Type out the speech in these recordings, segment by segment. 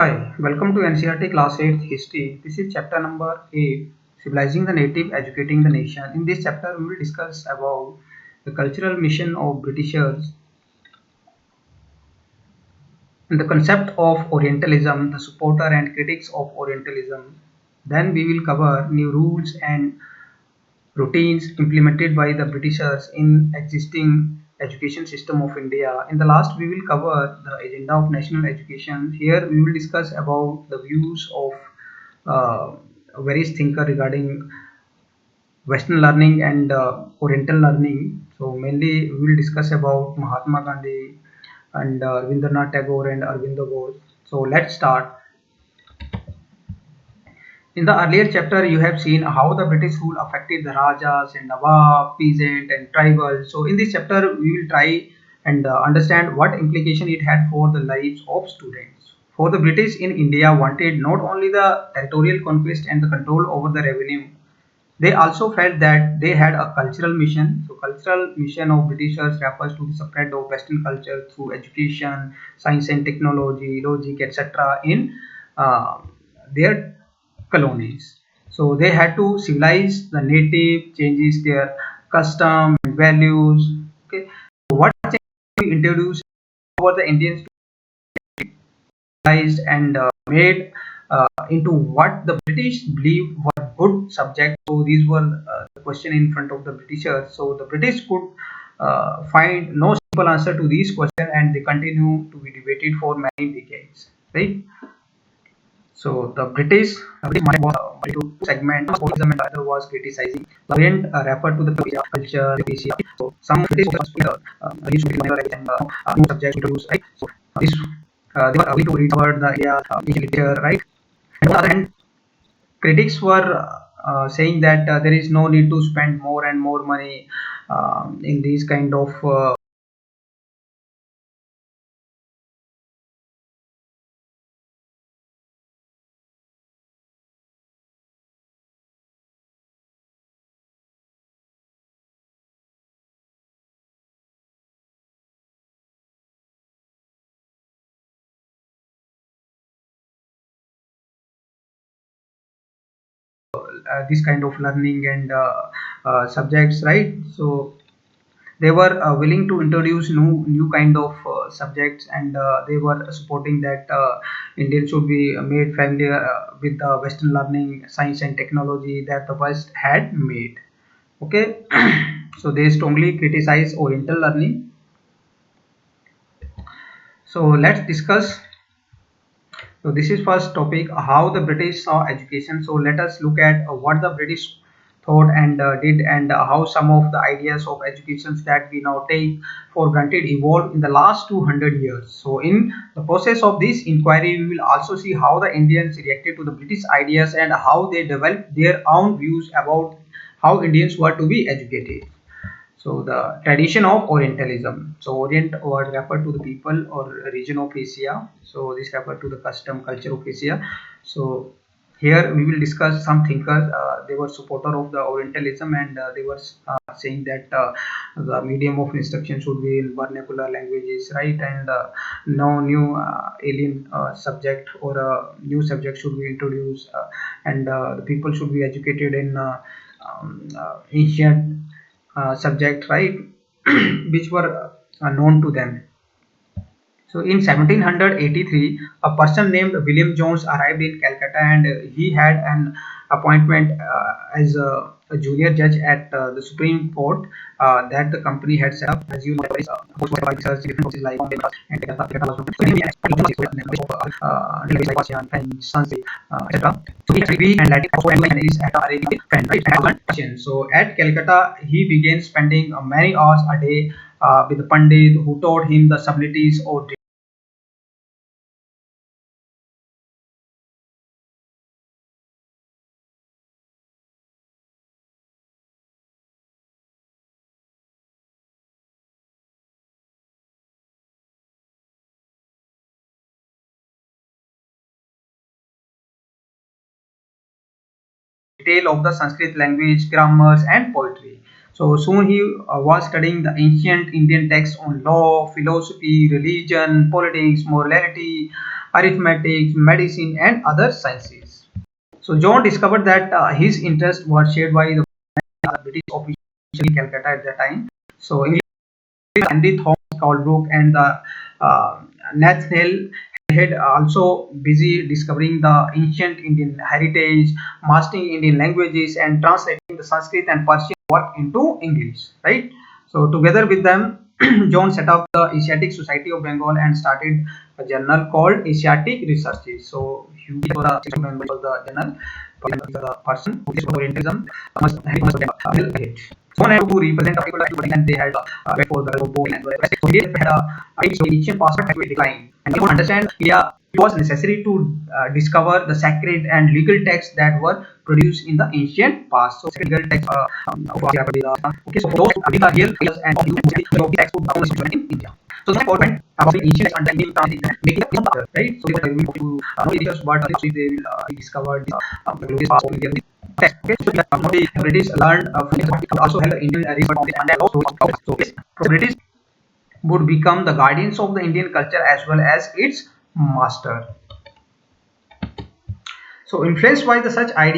Hi, welcome to NCRT Class 8 History. This is chapter number 8, Civilizing the Native, Educating the Nation. In this chapter, we will discuss about the cultural mission of Britishers and the concept of Orientalism, the supporter and critics of Orientalism. Then we will cover new rules and routines implemented by the Britishers in existing education system of India. In the last, we will cover the agenda of national education. Here, we will discuss about the views of uh, various thinker regarding Western learning and Oriental learning. So mainly, we will discuss about Mahatma Gandhi and Rabindranath Tagore and Arvindo Ghosh. So let's start. In the earlier chapter, you have seen how the British rule affected the Rajas and Nawab, peasant and tribal. So in this chapter, we will try and understand what implication it had for the lives of students. For the British in India wanted not only the territorial conquest and the control over the revenue, they also felt that they had a cultural mission. So cultural mission of Britishers refers to the spread of Western culture through education, science and technology, logic, etc. in uh, their colonies. So they had to civilize the native, changes their custom and values. Okay, so what change we introduced over the Indians civilized and made into what the British believed were good subjects. So these were the question in front of the Britishers. So the British could find no simple answer to these questions, and they continue to be debated for many decades. Right. So the British mind was into two segments. Tourism and the other was criticizing. The Orient referred to the culture, Asia. So some British was used to be and new subjects introduced, right? So this they were able to recover the India literature, right? And on the other hand, critics were saying that there is no need to spend more and more money in these kind of this kind of learning and subjects, right? So they were willing to introduce new kind of subjects, and they were supporting that Indians should be made familiar with the Western learning, science and technology that the West had made. Okay. So they strongly criticize Oriental learning. So let's discuss. So this is first topic, how the British saw education. So let us look at what the British thought and did, and how some of the ideas of educations that we now take for granted evolved in the last 200 years. So in the process of this inquiry, we will also see how the Indians reacted to the British ideas and how they developed their own views about how Indians were to be educated. So the tradition of Orientalism. So Orient word refer to the people or region of Asia. So this refer to the custom culture of Asia. So here we will discuss some thinkers. They were supporter of the Orientalism, and they were saying that the medium of instruction should be in vernacular languages, right? And no new alien subject or new subject should be introduced, and the people should be educated in ancient subject, right? Which were known to them. So in 1783, a person named William Jones arrived in Calcutta, and he had an appointment as a junior judge at the Supreme Court that the company had set up. As you know, there is post research, different courses like and Calcutta was open. So he French, Sanskrit, etc. So he studied and Latin and is at Arabic French, right? So at Calcutta, he began spending many hours a day with the Pandit who taught him the subtleties of detail of the Sanskrit language, grammars, and poetry. So soon he was studying the ancient Indian texts on law, philosophy, religion, politics, morality, arithmetic, medicine, and other sciences. So John discovered that his interests were shared by the British official in Calcutta at that time. So English Henry Thomas Colebrook and the Nathaniel had also busy discovering the ancient Indian heritage, mastering Indian languages, and translating the Sanskrit and Persian work into English. Right. So together with them, John set up the Asiatic Society of Bengal and started a journal called Asiatic Researches. So he was the journal the person who is Orientalism must have it. Someone had to represent a particular body and they had wait for the boy and the rest. So they had a Egyptian passport had to be declined. And they would understand India it was necessary to discover the sacred and legal texts that were produced in the ancient past. So sacred legal texts okay, so those are real and of the texts would in India. So some went about the ancient and then making it better, right? So they were able to know areas, but they will discover the global past of India. Okay, so the British learned also held the Indian research on and also so yes, so British would become the guardians of the Indian culture as well as its master. So influenced by the such ideas.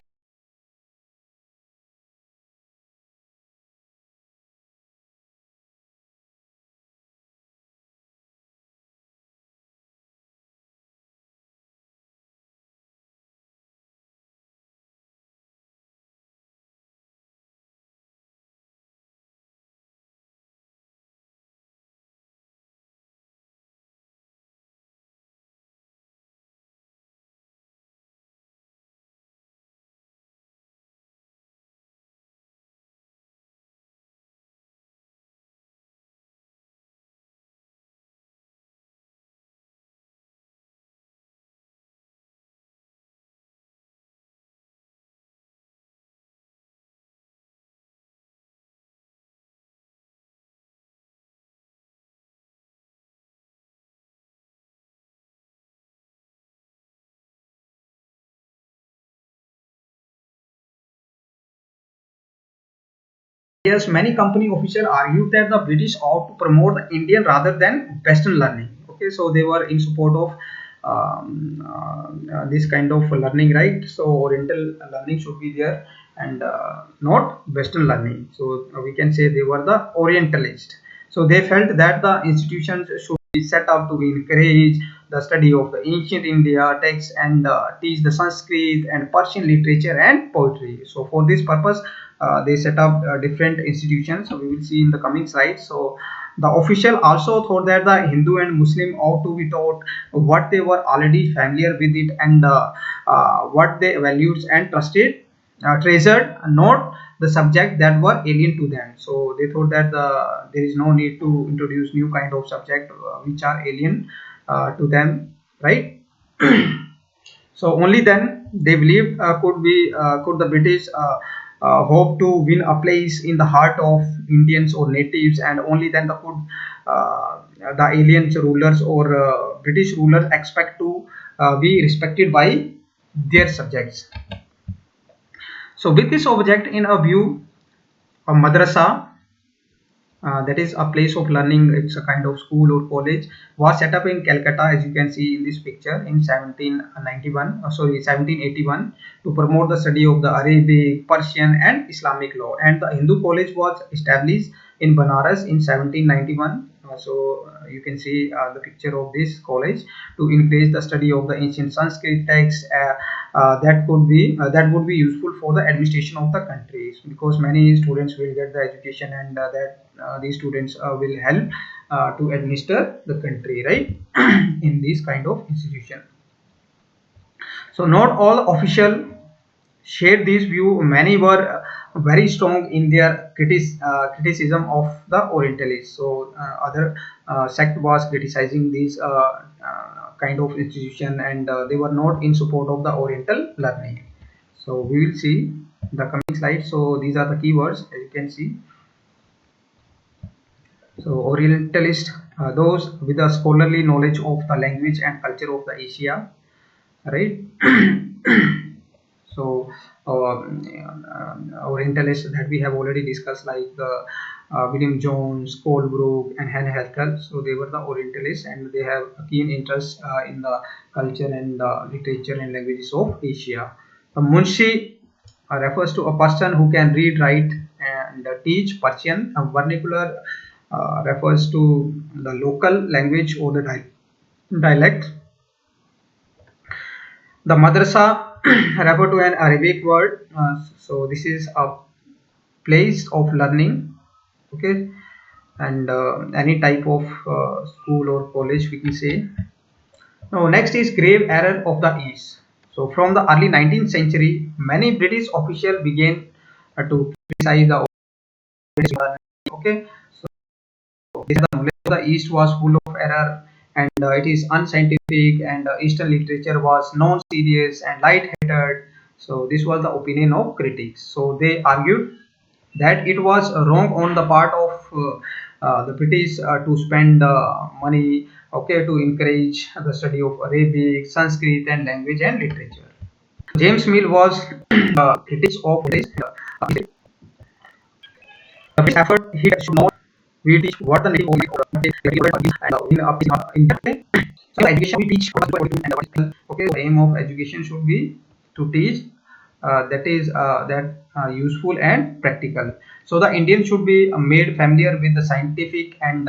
Yes, many company officials argued that the British ought to promote the Indian rather than Western learning. Okay, so they were in support of this kind of learning, right? So Oriental learning should be there and not Western learning. So we can say they were the Orientalist. So they felt that the institutions should be set up to encourage the study of the ancient India texts and teach the Sanskrit and Persian literature and poetry. So for this purpose, they set up different institutions. So we will see in the coming slides. So the official also thought that the Hindu and Muslim ought to be taught what they were already familiar with it and what they valued and treasured, not the subject that were alien to them. So they thought that there is no need to introduce new kind of subject which are alien to them, right? So only then they believed could the British hope to win a place in the heart of Indians or natives, and only then the aliens rulers or British rulers expect to be respected by their subjects. So with this object in a view, a madrasa, that is a place of learning, it's a kind of school or college, was set up in Calcutta as you can see in this picture in 1781 to promote the study of the Arabic, Persian and Islamic law, and the Hindu college was established in Banaras in 1791. You can see the picture of this college to increase the study of the ancient Sanskrit texts that would be useful for the administration of the countries, because many students will get the education and these students will help to administer the country, right? In this kind of institution. So not all official shared this view. Many were very strong in their criticism of the Orientalists. So other sect was criticizing this kind of institution, and they were not in support of the Oriental learning. So we will see the coming slide. So these are the keywords as you can see. So Orientalist, those with a scholarly knowledge of the language and culture of the Asia, right? So Orientalists that we have already discussed, like William Jones, Colebrooke, and Han Herschel. So they were the Orientalists, and they have a keen interest in the culture and literature and languages of Asia. The Munshi refers to a person who can read, write, and teach Persian. A vernacular refers to the local language or the dialect. The madrasa refer to an Arabic word. So this is a place of learning. Okay, and any type of school or college we can say. Now next is grave error of the East. So from the early 19th century, many British officials began to criticize the British learning. Okay, so this is the knowledge of the East was full of error, and it is unscientific, and Eastern literature was non-serious and light-hearted. So this was the opinion of critics. So they argued that it was wrong on the part of the British to spend money, okay, to encourage the study of Arabic, Sanskrit, and language and literature. James Mill was critics of this. The British effort he should not we teach what the native only or in that way. So education we teach what and okay. The aim of education should be to teach that is useful and practical. So the Indian should be made familiar with the scientific and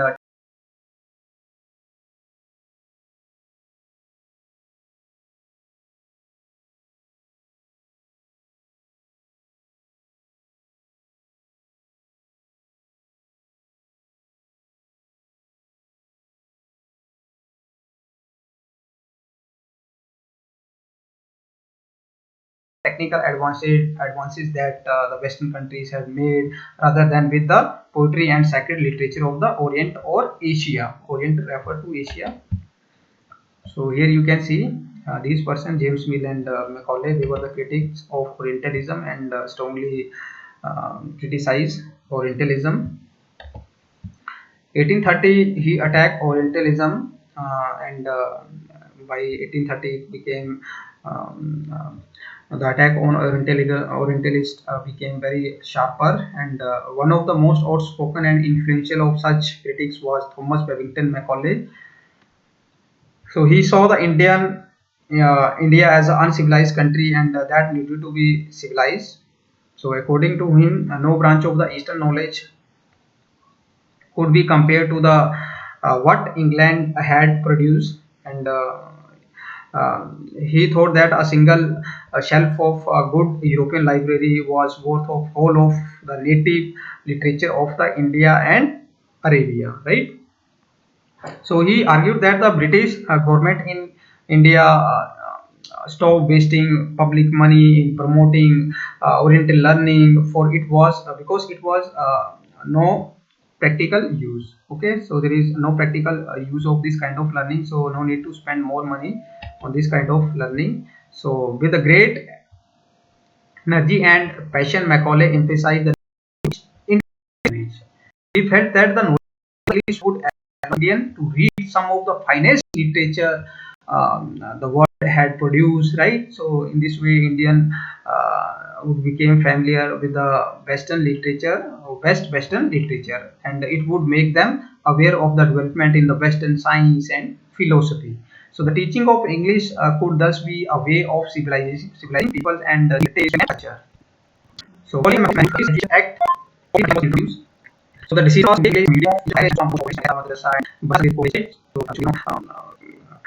technical advances that the Western countries have made, rather than with the poetry and sacred literature of the Orient or Asia. Orient refer to Asia. So here you can see these person James Mill and Macaulay, they were the critics of Orientalism and strongly criticized Orientalism. 1830 he attacked Orientalism and by 1830 it became the attack on Orientalist became very sharper, and one of the most outspoken and influential of such critics was Thomas Babington Macaulay. So he saw the India as an uncivilized country, and that needed to be civilized. So according to him, no branch of the Eastern knowledge could be compared to the what England had produced, and he thought that a single shelf of a good European library was worth of all of the native literature of the India and Arabia, right? So he argued that the British government in India stopped wasting public money in promoting Oriental learning, for it was because it was no practical use. Okay, so there is no practical use of this kind of learning, so no need to spend more money on this kind of learning. So with a great energy and passion, Macaulay emphasized the in language. He felt that the knowledge would allow Indian to read some of the finest literature the world had produced, right? So in this way, Indian would become familiar with the Western literature, Western literature, and it would make them aware of the development in the Western science and philosophy. So the teaching of English could thus be a way of civilizing people and literature and culture. So Volume Act was introduced. So the decision was made medium of the highest form of police and the side, but the police. So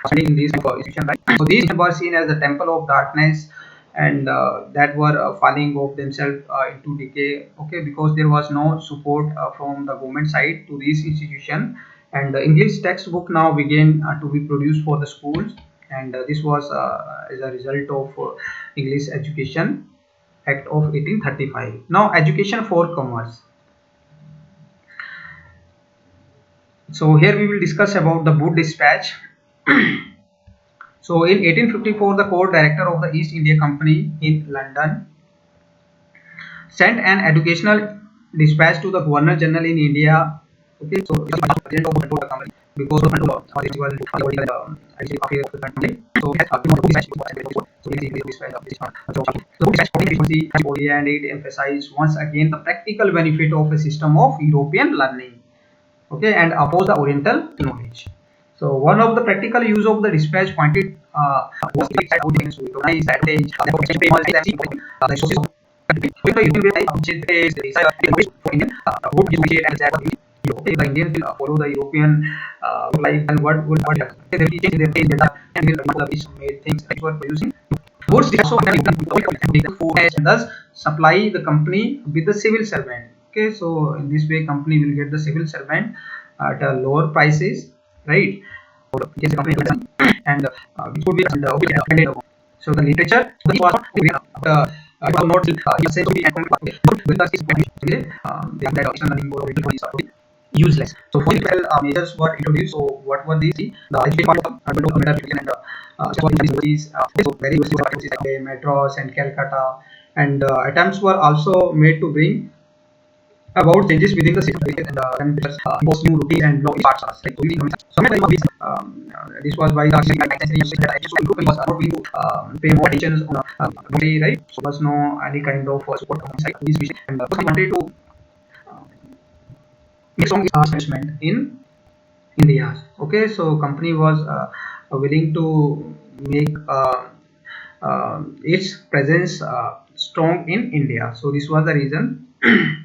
studying in these institutions, right? So these were seen as the temple of darkness, and that were falling of themselves into decay. Okay, because there was no support from the government side to this institution, and the English textbook now began to be produced for the schools, and this was as a result of English Education Act of 1835. Now, education for commerce. So here we will discuss about the Boot Dispatch. So in 1854, the court director of the East India Company in London sent an educational dispatch to the Governor General in India. Okay, so it was the president of the company because of the festival of the country. So he has dispatch. So and it emphasized once again the practical benefit of a system of European learning, okay, and oppose the Oriental knowledge. So one of the practical use of the dispatch pointed was the audience to recognize the advantage of the sources of the European way which is the desire for Indian would use it as a okay, the Indians will follow the European life, and what happen? They will change their data and will made things like were producing goods. They also food and thus supply the company with the civil servant. Okay, so in this way, company will get the civil servant at lower prices, right? Yes, company and which would be so the literature was not essentially useless. So four measures were introduced. So what were these? The education part of and so very like Madras and Calcutta, and attempts were also made to bring about changes within the system and impose new routines and law parts. Right? So, this was why the group was not going to pay more attention on body, right? So there was no any kind of support from side this vision, and we wanted to make strong investment in India. Okay, so company was willing to make its presence strong in India. So this was the reason.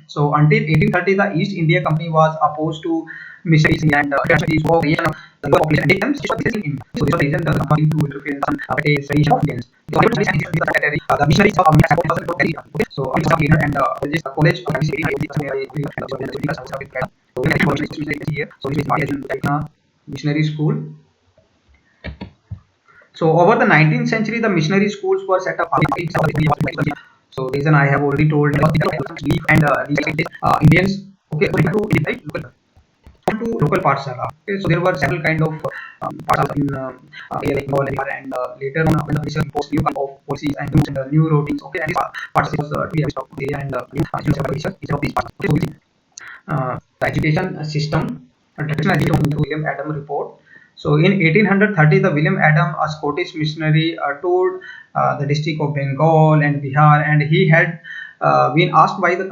So until 1830, the East India Company was opposed to missionaries and missionaries for creation of the population and them. So this was the reason the company to interfere in some tradition of Indians. So the missionaries of okay. So and this college of here. So this is China missionary school. So over the 19th century, the missionary schools were set up. So reason I have already told and Indians. Okay, so to local pathshala. Okay, so there were several kind of pathshala in area like Bengal and later on when the British imposed new kind of policies and new routines. Okay, and these pathsala was to be stopped area and instead of these pathsala. Okay, so the education system, traditional education William Adam report. So in 1830, the William Adam, a Scottish missionary, toured the district of Bengal and Bihar, and he had been asked by the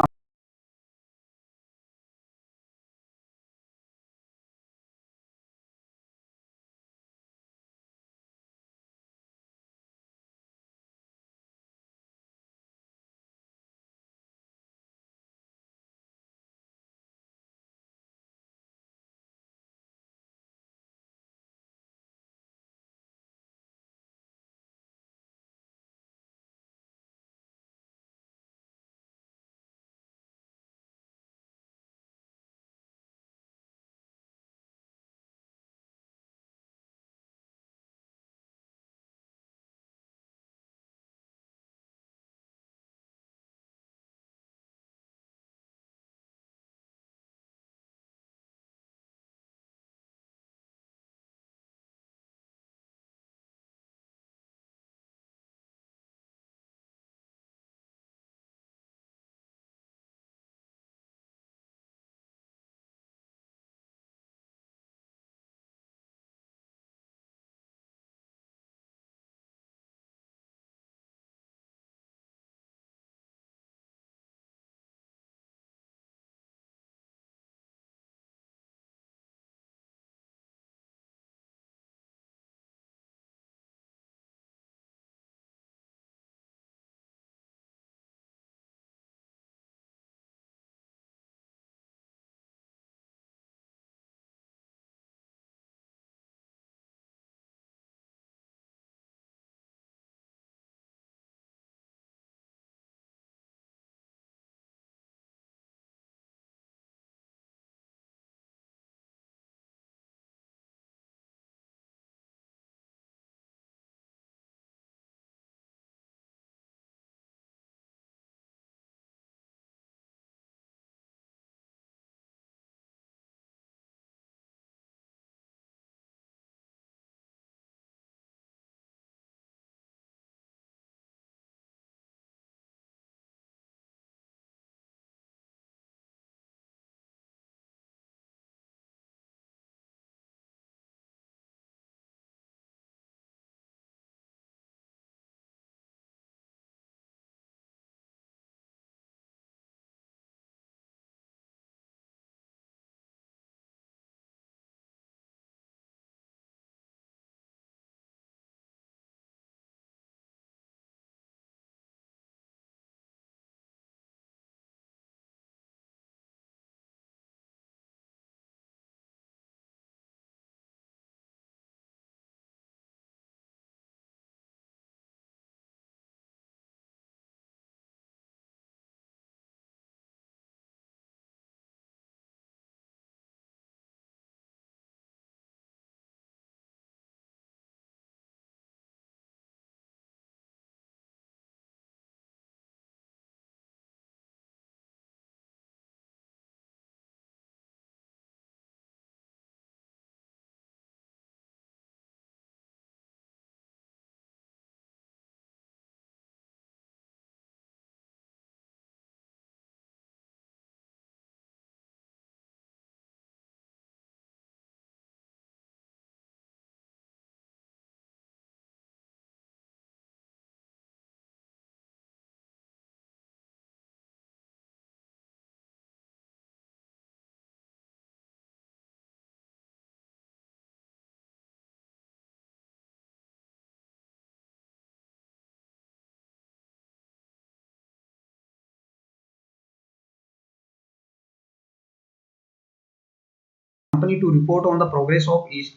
company to report on the progress of each,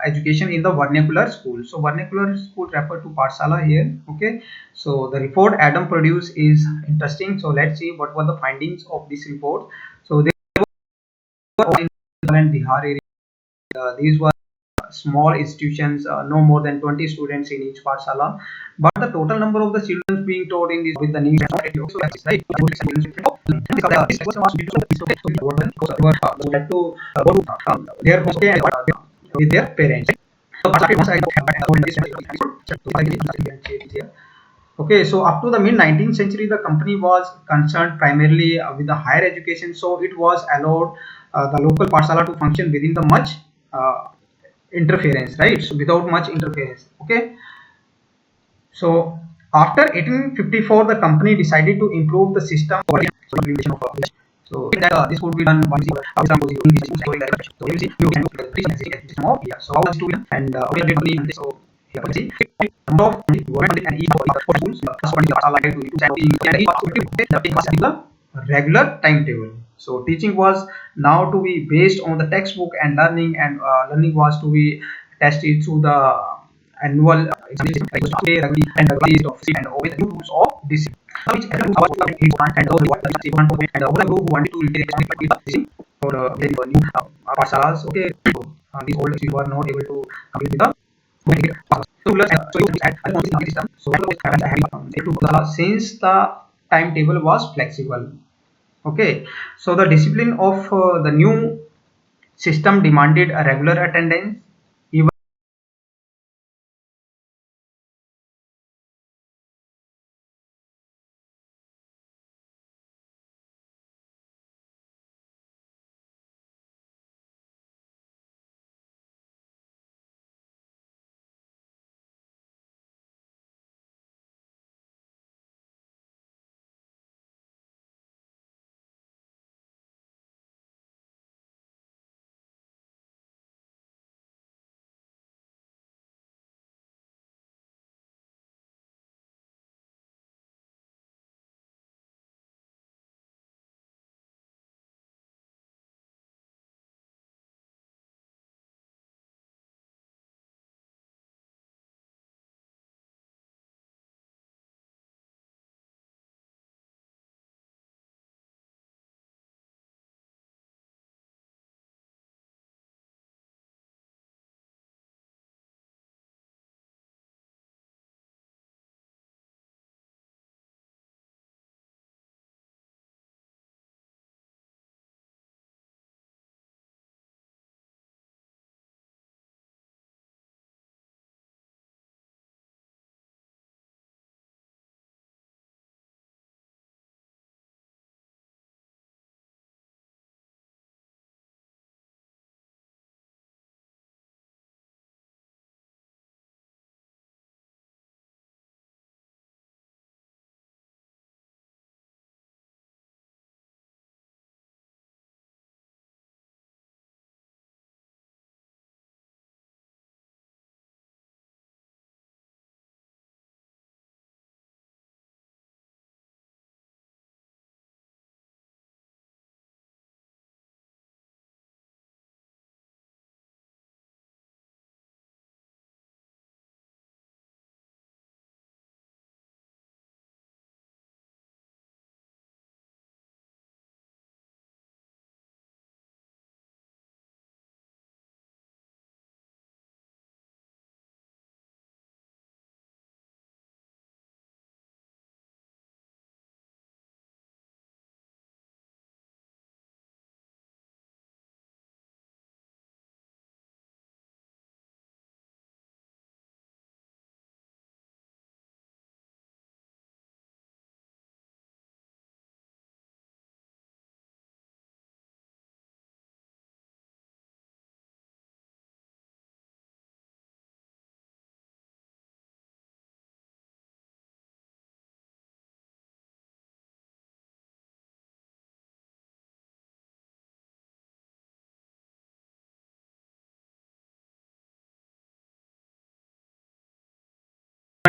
education in the vernacular school. So vernacular school refer to Pathshala here. Okay, so the report Adam produced is interesting. So let's see what were the findings of this report. So they were in Bihar area. These were small institutions, no more than 20 students in each Pathshala. But the total number of the children being taught in this with the needs, so that's right. They to go to their home with their parents. Okay, so up to the mid 19th century, the company was concerned primarily with the higher education, so it was allowed the local Pathshala to function within the much interference, right? So without much interference. Okay, so after 1854, the company decided to improve the system for implementation of so that this would be done by example so you see you can do the system of yeah. So how is to be done and we are doing so here you see number of government and each of the schools first one is allowed to and each the regular timetable. So teaching was now to be based on the textbook and learning and learning was to be tested through the annual examination like and the grade of and with new rules of discipline. Which and the group who wanted to retain for the new pasalas. Okay, so, these old students were not able to complete with the so system. So since the timetable was flexible. Okay, so the discipline of the new system demanded a regular attendance. Even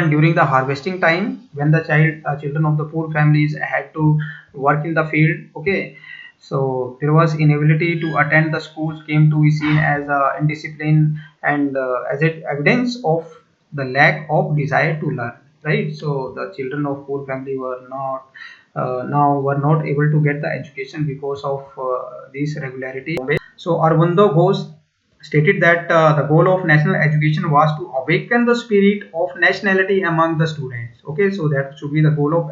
during the harvesting time when the children of the poor families had to work in the field. Okay, So there was inability to attend the schools came to be seen as indiscipline and as it evidence of the lack of desire to learn, right? So the children of poor family were not now were not able to get the education because of this regularity. So Arvindo Ghosh stated that the goal of national education was to awaken the spirit of nationality among the students. Okay, so that should be the goal of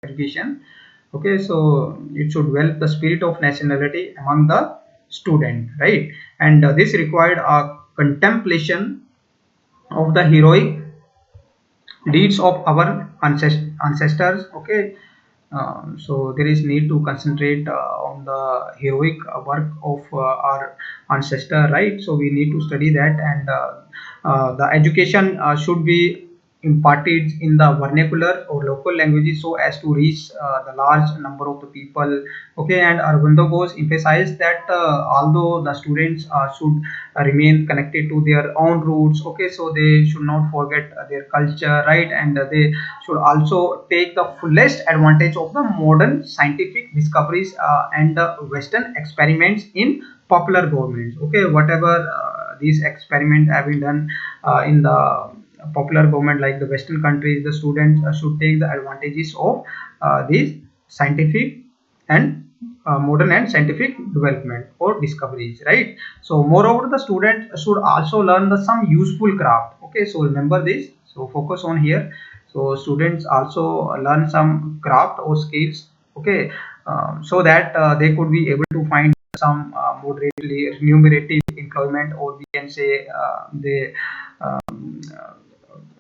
education. Okay, so it should develop the spirit of nationality among the student, right? And this required a contemplation of the heroic deeds of our ancestors. Okay, so there is need to concentrate on the heroic work of our ancestor, right? So we need to study that, and the education should be imparted in the vernacular or local languages so as to reach the large number of the people. Okay, and Arvindo Ghosh emphasized that although the students should remain connected to their own roots, okay, so they should not forget their culture, right? And they should also take the fullest advantage of the modern scientific discoveries and the Western experiments in popular governments. Okay, whatever these experiments have been done in the popular government like the Western countries, the students should take the advantages of these scientific and modern and scientific development or discoveries, right? So moreover, the student should also learn the some useful craft. Okay, so remember this, so focus on here. So students also learn some craft or skills. Okay, so that they could be able to find some moderately remunerative employment, or we can say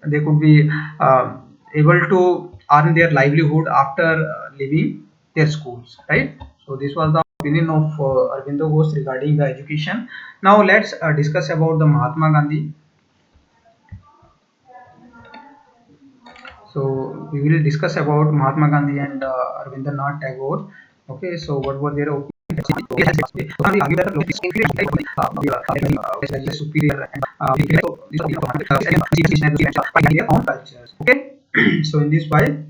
they could be able to earn their livelihood after leaving their schools, right? So this was the opinion of Arvindo Ghosh regarding the education. Now let's discuss about the Mahatma Gandhi. So we will discuss about Mahatma Gandhi and Rabindranath Tagore. Okay, so what were their opinions? Gandhi argued that local is superior and by their own cultures. Okay, so in this way,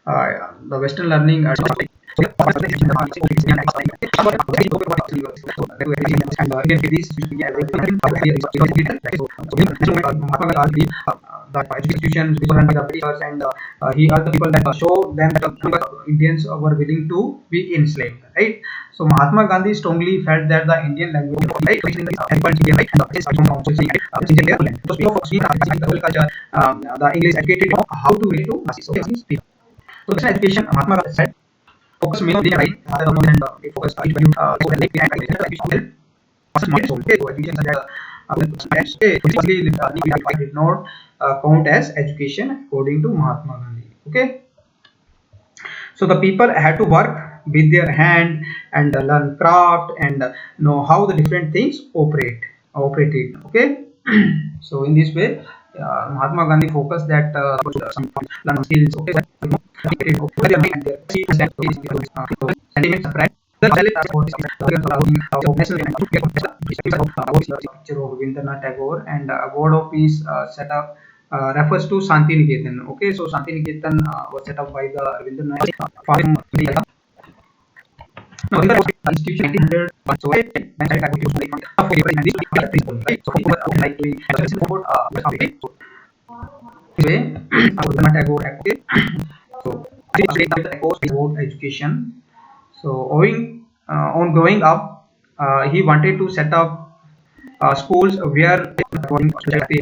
the Western learning that institutions were run by the Britishers, and he asked the people that show them that Indians were willing to be enslaved, right? So Mahatma Gandhi strongly felt that the Indian language, right, right, the English educated how to relate to speak. So this education, Mahatma Gandhi said, focus mainly on the right rather than the focus so the lake behind education person not soul. Okay, so education is that basically did not count as education according to Mahatma Gandhi. Okay, so the people had to work with their hand and learn craft and know how the different things operated. Okay, so in this way, Mahatma Gandhi focused that some learn skills. Okay, sentiments spread. Picture of Rabindranath Tagore, and award of peace set up refers to Shanti Niketan. Okay, so Shanti Niketan was set up by the Rabindranath foreign no, these are institution 1900. So I would use like right. So like doing about this way, Rabindranath Tagore. Okay, so I say that about education. So owing on growing up, he wanted to set up schools where according to the they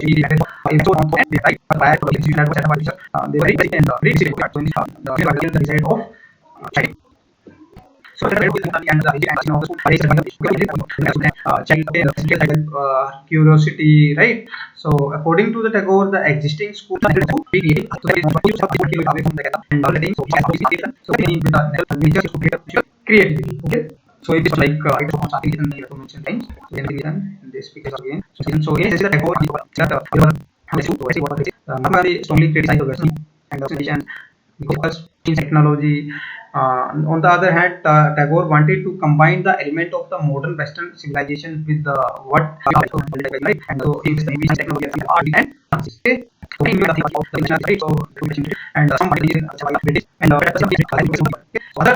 were very and very the result of So that is and the hygiene and of the child curiosity, right? So according to the Tagore, the existing school is to be creative. So that is not away from the and all the things. So we need with the nature to create creativity. Okay. So it is like it is starting in the mentioned times. So then we can this speakers again. So in this is the Tagore normally strongly criticize the Western and the civilization because in technology. On the other hand, Tagore wanted to combine the element of the modern Western civilization with the what right, and so in this technology art and sciences. Okay, so we the thing of the right, so and some British and other